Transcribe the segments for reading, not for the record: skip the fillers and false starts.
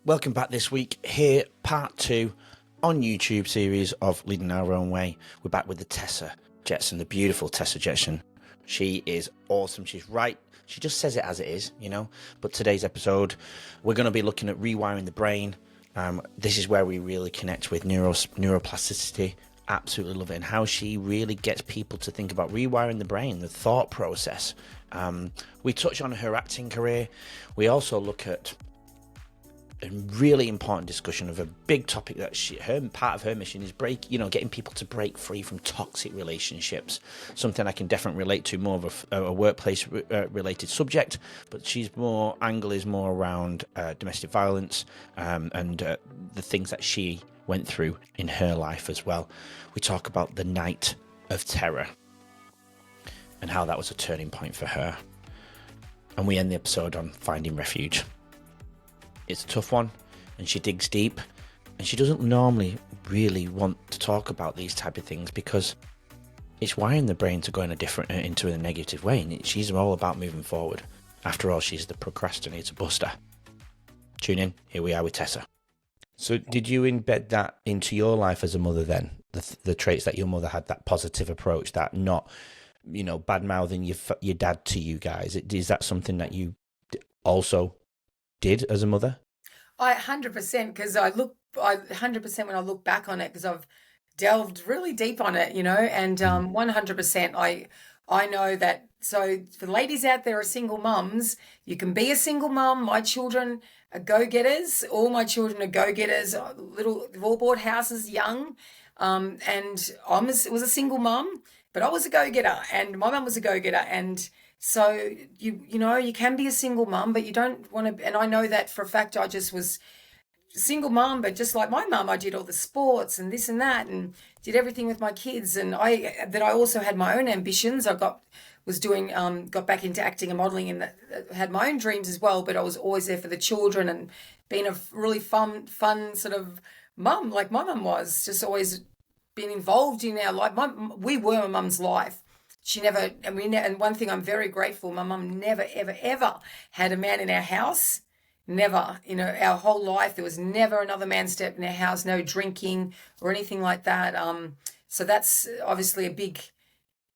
Welcome back this week. Here, part 2 on YouTube series of Leading Our Own Way. We're back with the Tessa Jetson, the beautiful Tessa Jetson. She is awesome. She's right. She just says it as it is, you know. But today's episode, we're going to be looking at rewiring the brain. This is where we really connect with neuroplasticity. Absolutely love it. And how she really gets people to think about rewiring the brain, the thought process. We touch on her acting career. We also look at a really important discussion of a big topic that part of her mission is getting people to break free from toxic relationships. Something I can definitely relate to, more of a workplace related subject, but angle is more around domestic violence and the things that she went through in her life as well. We talk about the night of terror and how that was a turning point for her. And we end the episode on finding refuge. It's a tough one, and she digs deep, and she doesn't normally really want to talk about these type of things because it's wiring the brain to go into a negative way, and she's all about moving forward. After all, she's the procrastinator buster. Tune in. Here we are with Tessa. So did you embed that into your life as a mother then? The traits that your mother had, that positive approach, that not, bad-mouthing your dad to you guys. Is that something that you also did as a mother? I 100%, because I 100% when I look back on it, because I've delved really deep on it, and 100% I know that. So for the ladies out there who are single mums, you can be a single mum. My children are go-getters. All my children are go-getters. They've all bought houses young, and I was a single mum, but I was a go-getter, and my mum was a go-getter, and so you can be a single mum, but you don't want to. And I know that for a fact. I just was a single mum, but just like my mum, I did all the sports and this and that, and did everything with my kids. And I also had my own ambitions. I got back into acting and modelling, and had my own dreams as well. But I was always there for the children and being a really fun sort of mum, like my mum was. Just always been involved in our life. We were my mum's life. She never, and one thing I'm very grateful, my mum never, ever, ever had a man in our house. Never, our whole life, there was never another man step in our house, no drinking or anything like that. So that's obviously a big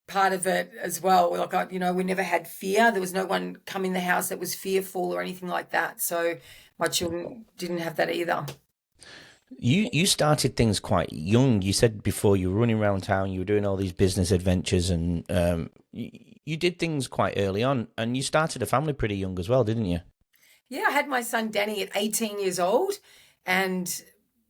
part of it as well. Like, we never had fear. There was no one come in the house that was fearful or anything like that. So my children didn't have that either. You started things quite young. You said before you were running around town, you were doing all these business adventures, and you did things quite early on, and you started a family pretty young as well, didn't you? Yeah, I had my son Danny at 18 years old, and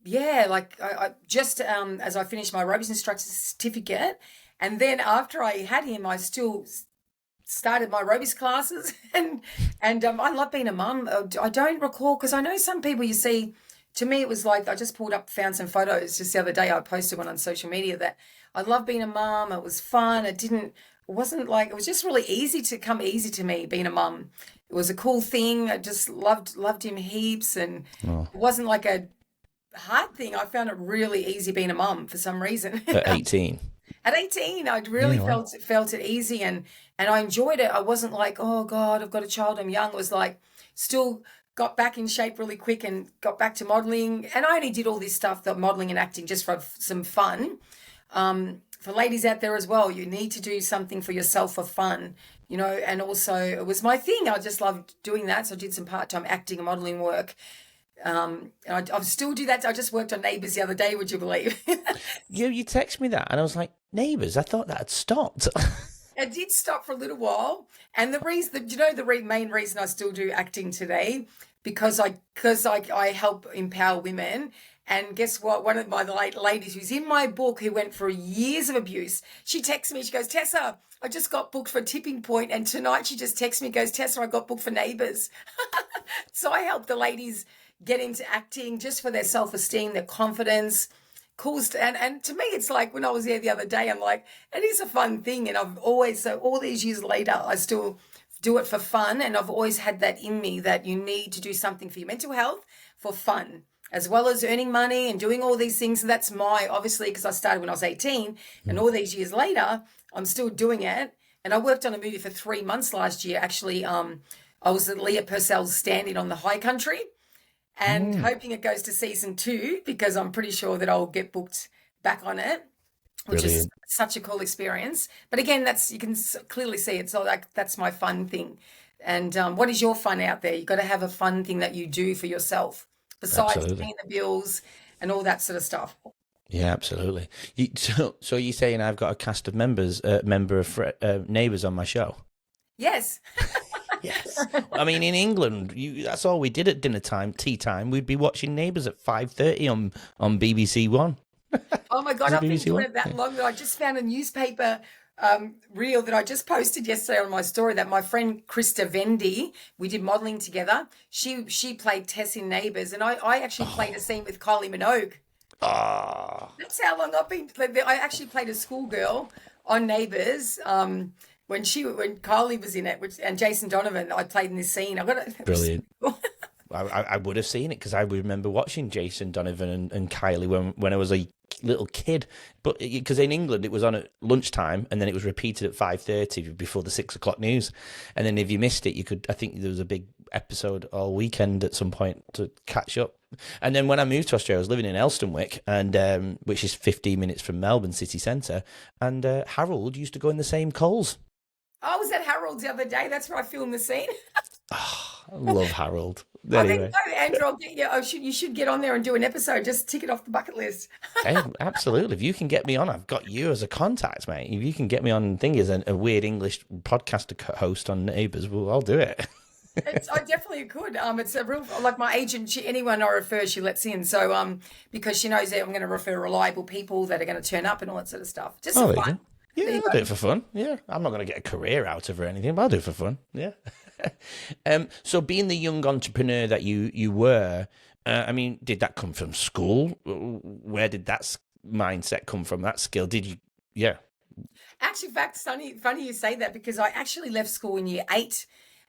yeah, like I just as I finished my aerobics instructor certificate, and then after I had him, I still started my aerobics classes, and I love being a mum. I don't recall, because I know some people, you see. To me, it was like, I just found some photos just the other day. I posted one on social media that I love being a mum. It was fun. It was just really easy to me being a mum. It was a cool thing. I just loved him heaps. And It wasn't like a hard thing. I found it really easy being a mum for some reason. At 18? At 18, I really felt it easy, and I enjoyed it. I wasn't like, oh God, I've got a child, I'm young. It was like still got back in shape really quick and got back to modelling. And I only did all this stuff, the modelling and acting, just for some fun. For ladies out there as well, you need to do something for yourself for fun, and also it was my thing. I just loved doing that. So I did some part-time acting and modelling work. And I still do that. I just worked on Neighbours the other day, would you believe? You text me that, and I was like, Neighbours? I thought that had stopped. It did stop for a little while, and the main reason I still do acting today, because I help empower women. And guess what? One of my ladies who's in my book, who went through years of abuse, she texts me. She goes, Tessa, I just got booked for Tipping Point, and tonight she just texts me, goes, Tessa, I got booked for Neighbours. So I help the ladies get into acting just for their self-esteem, their confidence. And to me, it's like when I was there the other day, I'm like, it is a fun thing. And so all these years later, I still do it for fun. And I've always had that in me, that you need to do something for your mental health for fun, as well as earning money and doing all these things. And that's obviously, because I started when I was 18, and all these years later, I'm still doing it. And I worked on a movie for 3 months last year. Actually, I was Leah Purcell's stand-in on The High Country. and hoping it goes to season 2 because I'm pretty sure that I'll get booked back on it, which is Brilliant. such a cool experience. But again, that's you can clearly see it's all like that's my fun thing. And what is your fun out there? You've got to have a fun thing that you do for yourself besides Absolutely. paying the bills and all that sort of stuff. Yeah, absolutely. So you're saying I've got a cast of members, neighbours on my show? Yes. Yes. I mean, in England, that's all we did at dinner time, tea time. We'd be watching Neighbours at 5:30 on BBC One. Oh my God, Is it I've been BBC doing One? it that Yeah. long that I just found a newspaper reel that I just posted yesterday on my story that my friend Krista Vendy, we did modelling together. She played Tess in Neighbours, and I actually played a scene with Kylie Minogue. Ah, That's how long I've been. I actually played a schoolgirl on Neighbours when Kylie was in it, and Jason Donovan. I played in this scene. I got it. brilliant. I would have seen it because I remember watching Jason Donovan and Kylie when I was a little kid. But because in England it was on at lunchtime and then it was repeated at 5:30 before the 6 o'clock news. And then if you missed it, you could. I think there was a big episode all weekend at some point to catch up. And then when I moved to Australia, I was living in Elstonwick, and which is 15 minutes from Melbourne city centre. And Harold used to go in the same Coles. I was at Harold's the other day. That's where I filmed the scene. I love Harold. I think Anyway. no, Andrew, I'll get you. You should get on there and do an episode. Just tick it off the bucket list. Hey, absolutely. If you can get me on, I've got you as a contact, mate. If you can get me on, thing as a weird English podcaster host on Neighbours, well, I'll do it. I definitely could. It's a real like my agent. Anyone I refer, she lets in. So because she knows that I'm going to refer reliable people that are going to turn up and all that sort of stuff. Just Oh, for there you fun. go. Yeah, There you I'll go. do it for fun. Yeah, I'm not going to get a career out of it or anything, but I'll do it for fun. Yeah. So being the young entrepreneur that you were, I mean, did that come from school? Where did that mindset come from? That skill? Did you? Yeah. Actually, in fact, funny you say that because I actually left school in year 8.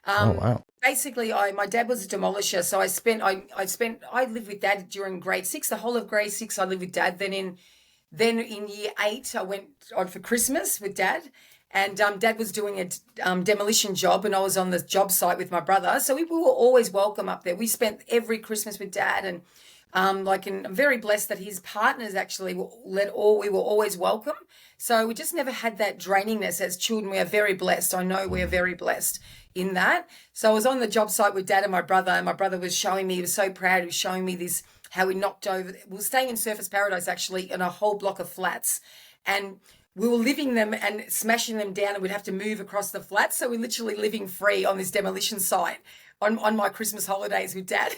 Oh wow. Basically, my dad was a demolisher, so I lived with dad during grade 6. The whole of grade 6, I lived with dad. Then in year 8, I went on for Christmas with dad, and dad was doing a demolition job, and I was on the job site with my brother. So we were always welcome up there. We spent every Christmas with dad, and and I'm very blessed that his partners actually we were always welcome. So we just never had that drainingness as children. We are very blessed. I know we are very blessed in that. So I was on the job site with dad and my brother was showing me, he was so proud, he was showing me this, how we knocked over, we were staying in Surfers Paradise actually in a whole block of flats, and we were living them and smashing them down, and we'd have to move across the flats. So we're literally living free on this demolition site on my Christmas holidays with dad.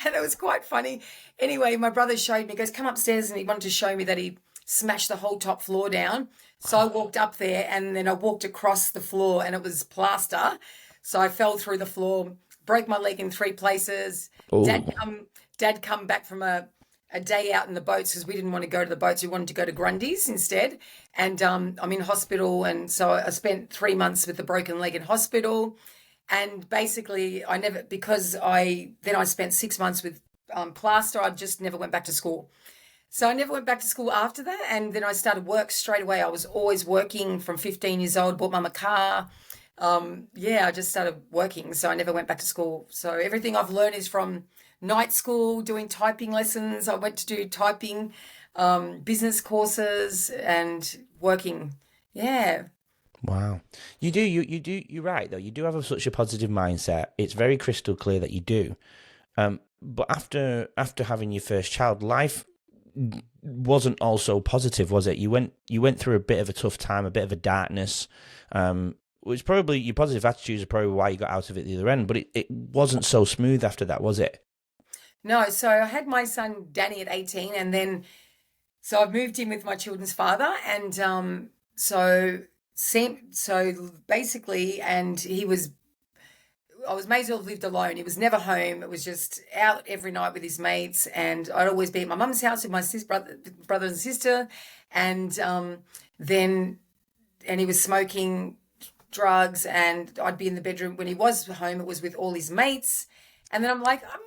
And it was quite funny. Anyway, my brother showed me, he goes, come upstairs, and he wanted to show me that he smashed the whole top floor down. So I walked up there, and then I walked across the floor, and it was plaster. So I fell through the floor, broke my leg in 3 places. Oh. Dad come back from a day out in the boats because we didn't want to go to the boats. We wanted to go to Grundy's instead. And I'm in hospital. And so I spent 3 months with the broken leg in hospital. And basically I spent 6 months with plaster. I just never went back to school. So I never went back to school after that. And then I started work straight away. I was always working from 15 years old, bought mum a car. I just started working. So I never went back to school. So everything I've learned is from night school, doing typing lessons. I went to do typing, business courses, and working. Yeah. Wow. You do, you're right though. You do have such a positive mindset. It's very crystal clear that you do. But after having your first child, life wasn't also positive, was it? You went through a bit of a tough time, a bit of a darkness. Which probably your positive attitudes are probably why you got out of it the other end, but it wasn't so smooth after that, was it? No, so I had my son Danny at 18, and then so I moved in with my children's father, and so basically, and I was may as well have lived alone. He was never home. It was just out every night with his mates, and I'd always be at my mum's house with my brother and sister, and he was smoking drugs, and I'd be in the bedroom when he was home. It was with all his mates, and then I'm like, I'm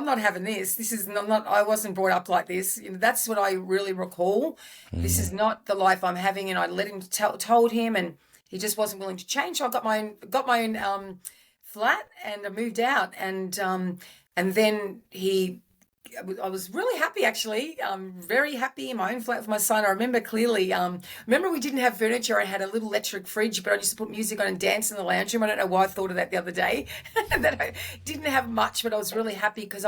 not having this. This is not. I wasn't brought up like this. That's what I really recall. This is not the life I'm having, and I let him told him, and he just wasn't willing to change. So I got my own flat, and I moved out, and And then I was really happy actually, very happy in my own flat for my son. I remember clearly, remember we didn't have furniture. I had a little electric fridge, but I used to put music on and dance in the lounge room. I don't know why I thought of that the other day, that I didn't have much, but I was really happy because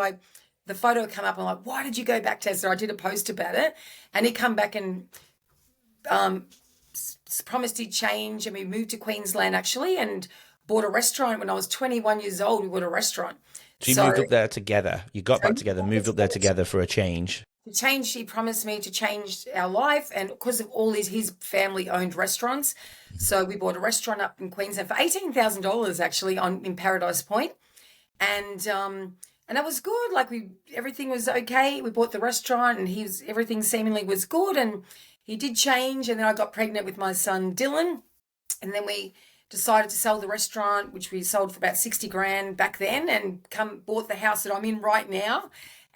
the photo come up and I'm like, why did you go back, Tessa? I did a post about it, and he come back and promised he'd change, and we moved to Queensland actually and bought a restaurant. When I was 21 years old, we bought a restaurant. So you moved up there together. You got back together, moved up there together for a change. To change, she promised me to change our life, and because of all his family owned restaurants, so we bought a restaurant up in Queensland for $18,000 actually in Paradise Point, and that was good. Like everything was okay. We bought the restaurant, and everything seemingly was good, and he did change, and then I got pregnant with my son Dylan, and then we decided to sell the restaurant, which we sold for about 60 grand back then, and bought the house that I'm in right now.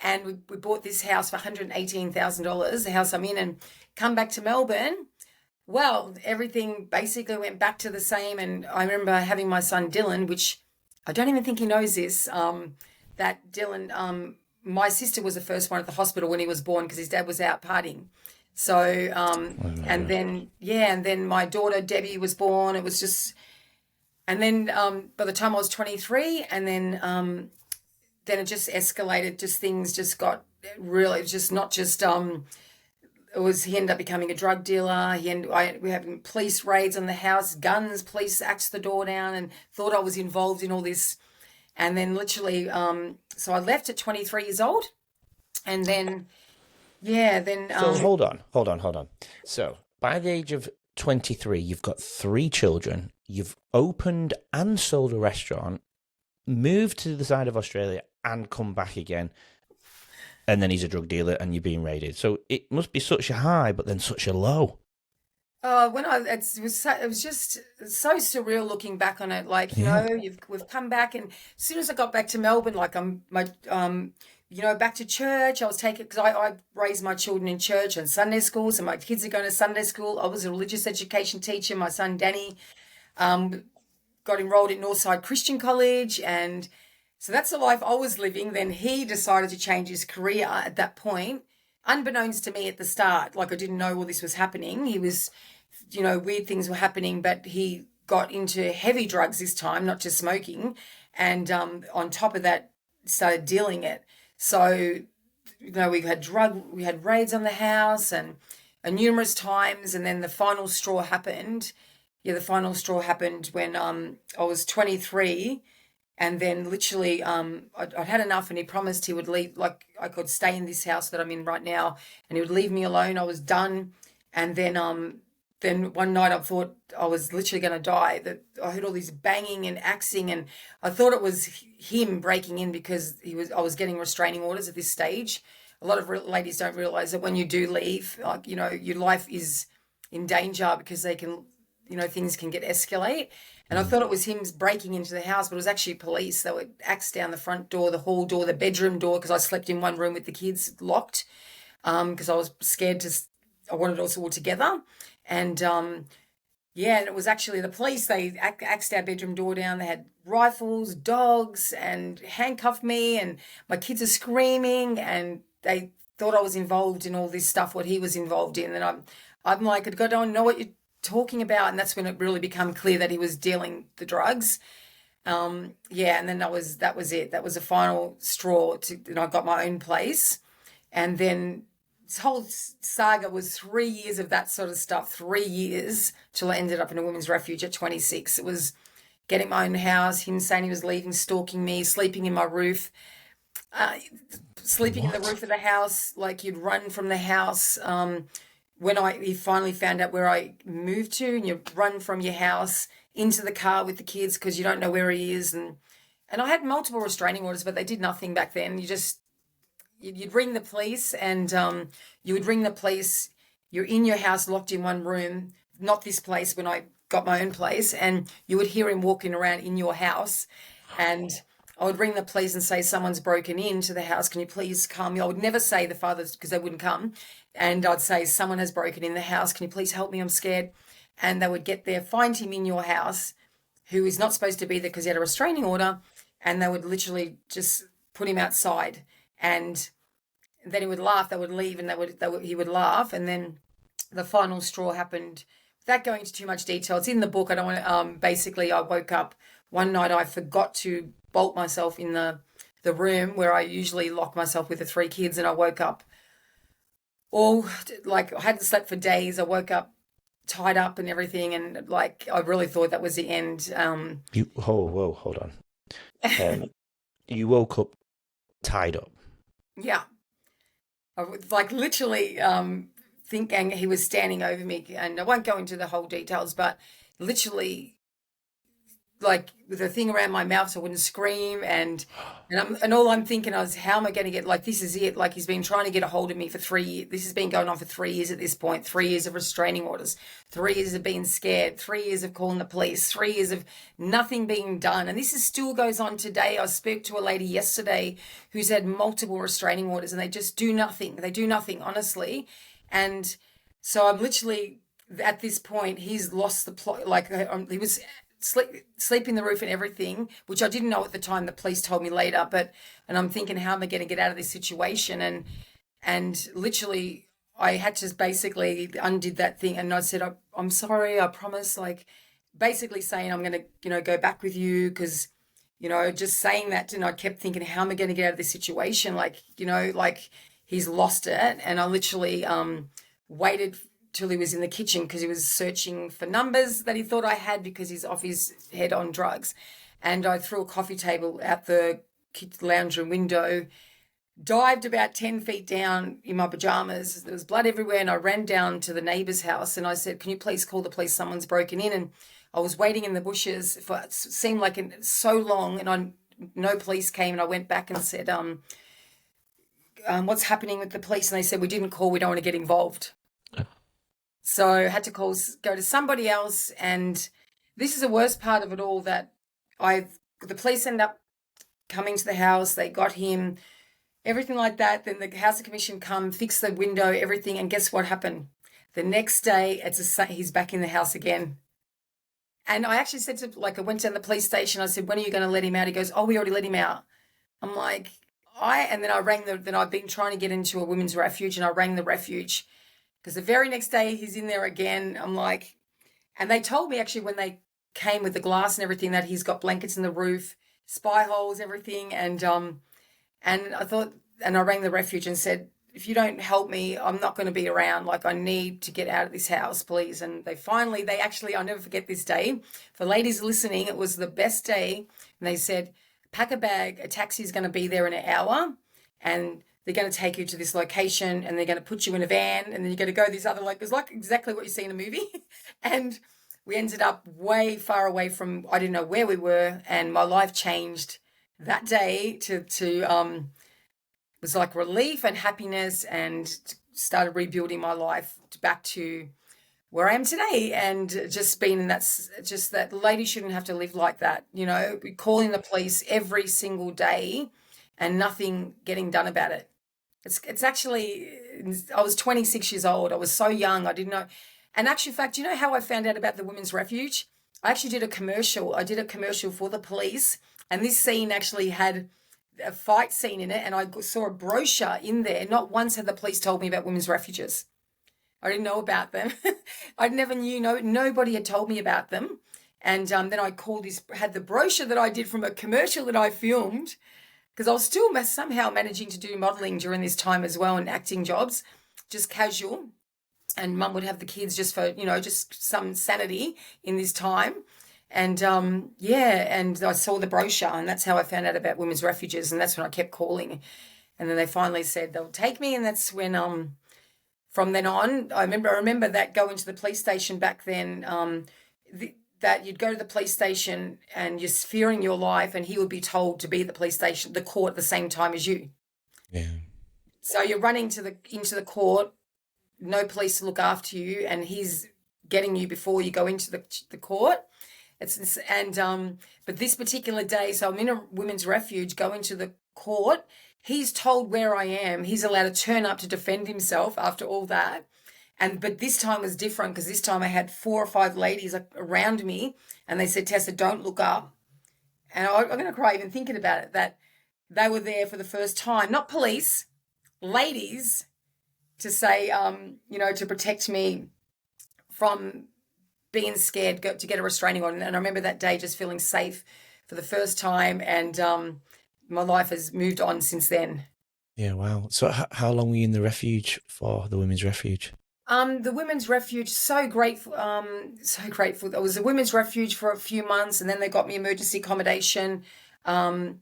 And we bought this house for $118,000, the house I'm in, and come back to Melbourne. Well, everything basically went back to the same. And I remember having my son Dylan, which I don't even think he knows this, that Dylan, my sister was the first one at the hospital when he was born because his dad was out partying. So, and then my daughter Debbie was born. It was just, and then by the time I was 23, and then it just escalated. Just things just got really, it was just not just he ended up becoming a drug dealer. We having police raids on the house, guns, police axed the door down, and thought I was involved in all this. And then literally, so I left at 23 years old, and then. Yeah, then. So hold on. So by the age of 23, you've got 3 children. You've opened and sold a restaurant, moved to the side of Australia, and come back again. And then he's a drug dealer, and you're being raided. So it must be such a high, but then such a low. It was just so surreal looking back on it. Like, we've come back, and as soon as I got back to Melbourne, like back to church. I was taken because I raised my children in church and Sunday school, so my kids are going to Sunday school. I was a religious education teacher. My son Danny got enrolled at Northside Christian College, and so that's the life I was living. Then he decided to change his career at that point, unbeknownst to me at the start. Like I didn't know all this was happening. He was, weird things were happening, but he got into heavy drugs this time, not just smoking, and on top of that, started dealing it. So, we had raids on the house and numerous times, and then the final straw happened. Yeah, the final straw happened when I was 23, and then literally I'd had enough, and he promised he would leave, like I could stay in this house that I'm in right now, and he would leave me alone. I was done, and then one night I thought I was literally going to die. That I heard all this banging and axing, and I thought it was him breaking in because I was getting restraining orders at this stage. A lot of ladies don't realize that when you do leave, your life is in danger because they can, things can get escalate. And I thought it was him breaking into the house, but it was actually police. They would axe down the front door, the hall door, the bedroom door, because I slept in one room with the kids locked, because I was scared I wanted us all together. And and it was actually the police. They axed our bedroom door down. They had rifles, dogs, and handcuffed me, and my kids are screaming, and they thought I was involved in all this stuff, what he was involved in. And I'm like, I don't know what you're talking about. And that's when it really became clear that he was dealing the drugs. And then that was it. That was the final straw and I got my own place. And then this whole saga was 3 years of that sort of stuff, 3 years, till I ended up in a women's refuge at 26. It was getting my own house, him saying he was leaving, stalking me, sleeping in my roof, sleeping in the roof of the house, like you'd run from the house. When he finally found out where I moved to, and you run from your house into the car with the kids because you don't know where he is. And I had multiple restraining orders, but they did nothing back then. You'd ring the police, and you would ring the police. You're in your house, locked in one room, not this place when I got my own place, and you would hear him walking around in your house. And I would ring the police and say, someone's broken into the house. Can you please come? I would never say the fathers because they wouldn't come. And I'd say, someone has broken in the house. Can you please help me? I'm scared. And they would get there, find him in your house, who is not supposed to be there because he had a restraining order. And they would literally just put him outside, and then he would laugh. They would leave, and he would laugh, and then the final straw happened. Without going into too much detail, it's in the book. I don't want to. Basically, I woke up one night. I forgot to bolt myself in the room where I usually lock myself with the 3 kids, and I woke up all like I hadn't slept for days. I woke up tied up and everything, and like I really thought that was the end. Hold on. You woke up tied up. Yeah, I was like literally thinking he was standing over me, and I won't go into the whole details, but literally like with a thing around my mouth so I wouldn't scream, and all I'm thinking is, how am I going to get, like, this is it, like he's been trying to get a hold of me for 3 years. This has been going on for 3 years at this point. 3 years of restraining orders, 3 years of being scared, 3 years of calling the police, 3 years of nothing being done, and this is still goes on today. I spoke to a lady yesterday who's had multiple restraining orders, and they just do nothing. They do nothing, honestly. And so I'm literally at this point, he's lost the plot. Like he was sleep in the roof and everything, which I didn't know at the time. The police told me later, and I'm thinking, how am I going to get out of this situation? And literally I had to basically undid that thing, and I said, I'm sorry, I promise, like basically saying I'm going to, go back with you, because, just saying that, and I kept thinking, how am I going to get out of this situation? Like, like he's lost it. And I literally waited till he was in the kitchen, because he was searching for numbers that he thought I had, because he's off his head on drugs. And I threw a coffee table out the lounge room window, dived about 10 feet down in my pajamas. There was blood everywhere, and I ran down to the neighbour's house, and I said, can you please call the police? Someone's broken in. And I was waiting in the bushes for, it seemed like so long, and no police came. And I went back and said, what's happening with the police? And they said, we didn't call, we don't want to get involved. So I had to go to somebody else. And this is the worst part of it all, that the police ended up coming to the house. They got him, everything like that. Then the housing commission come, fix the window, everything. And guess what happened? The next day, he's back in the house again. And I actually said I went down to the police station. I said, when are you going to let him out? He goes, oh, we already let him out. I'm like, and then I rang then I've been trying to get into a women's refuge, and I rang the refuge, because the very next day he's in there again. I'm like, and they told me actually when they came with the glass and everything that he's got blankets in the roof, spy holes, everything. And I thought, and I rang the refuge and said, if you don't help me, I'm not going to be around. Like, I need to get out of this house, please. And they actually, I'll never forget this day. For ladies listening, it was the best day. And they said, pack a bag, a taxi is going to be there in an hour, and they're going to take you to this location, and they're going to put you in a van, and then you're going to go this other, it was like exactly what you see in a movie. And we ended up way far away from, I didn't know where we were, and my life changed that day to it was like relief and happiness, and started rebuilding my life back to where I am today. And just being in that lady shouldn't have to live like that. Calling the police every single day and nothing getting done about it. It's actually, I was 26 years old. I was so young. I didn't know. And actually, in fact, you know how I found out about the Women's Refuge? I actually did a commercial. I did a commercial for the police, and this scene actually had a fight scene in it, and I saw a brochure in there. Not once had the police told me about women's refuges. I didn't know about them. I never knew. Nobody had told me about them. And then I had the brochure that I did from a commercial that I filmed, because I was still somehow managing to do modelling during this time as well, and acting jobs, just casual. And mum would have the kids just for, just some sanity in this time. And and I saw the brochure, and that's how I found out about women's refuges. And that's when I kept calling. And then they finally said they'll take me. And that's when, from then on, I remember that going to the police station back then, that you'd go to the police station and you're fearing your life, and he would be told to be at the police station, the court, at the same time as you. Yeah. So you're running into the court, no police to look after you, and he's getting you before you go into the court. But this particular day, so I'm in a women's refuge going to the court. He's told where I am. He's allowed to turn up to defend himself after all that. But this time was different, because this time I had 4 or 5 ladies around me, and they said, Tessa, don't look up. And I'm going to cry even thinking about it, that they were there for the first time, not police, ladies, to say, to protect me from being scared, to get a restraining order. And I remember that day just feeling safe for the first time, and my life has moved on since then. Yeah, wow. So how long were you in the refuge for, the women's refuge? The women's refuge, so grateful, so grateful. I was a women's refuge for a few months, and then they got me emergency accommodation. And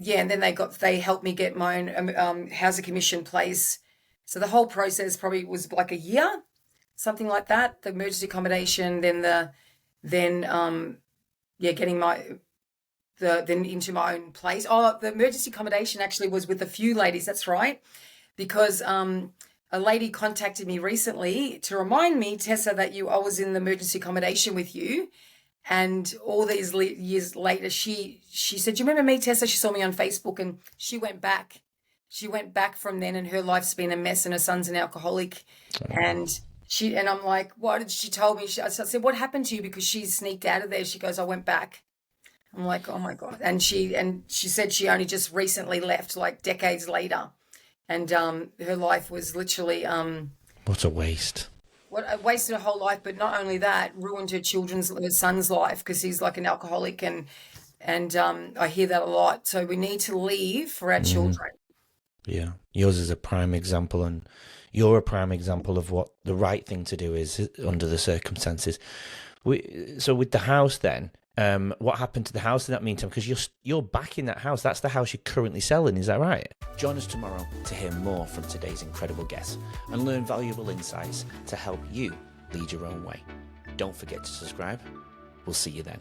then they helped me get my own housing commission place. So the whole process probably was like a year, something like that. The emergency accommodation, getting then into my own place. Oh, the emergency accommodation actually was with a few ladies. That's right, because a lady contacted me recently to remind me, Tessa, that I was in the emergency accommodation with you. And all these years later, she said, "Do you remember me, Tessa?" She saw me on Facebook, and she went back. She went back from then, and her life's been a mess, and her son's an alcoholic. And I'm like, "What?" Did she told me? I said, "What happened to you?" Because she sneaked out of there. She goes, "I went back." I'm like, "Oh my God!" And she said she only just recently left, like decades later, and her life was literally What a waste. Wasted her whole life, but not only that, ruined her son's life, because he's like an alcoholic, and I hear that a lot. So we need to leave for our children. Yeah, yours is a prime example, and you're a prime example of what the right thing to do is under the circumstances. So with the house then, what happened to the house in that meantime? Because you're back in that house. That's the house you're currently selling, is that right? Join us tomorrow to hear more from today's incredible guests and learn valuable insights to help you lead your own way. Don't forget to subscribe. We'll see you then.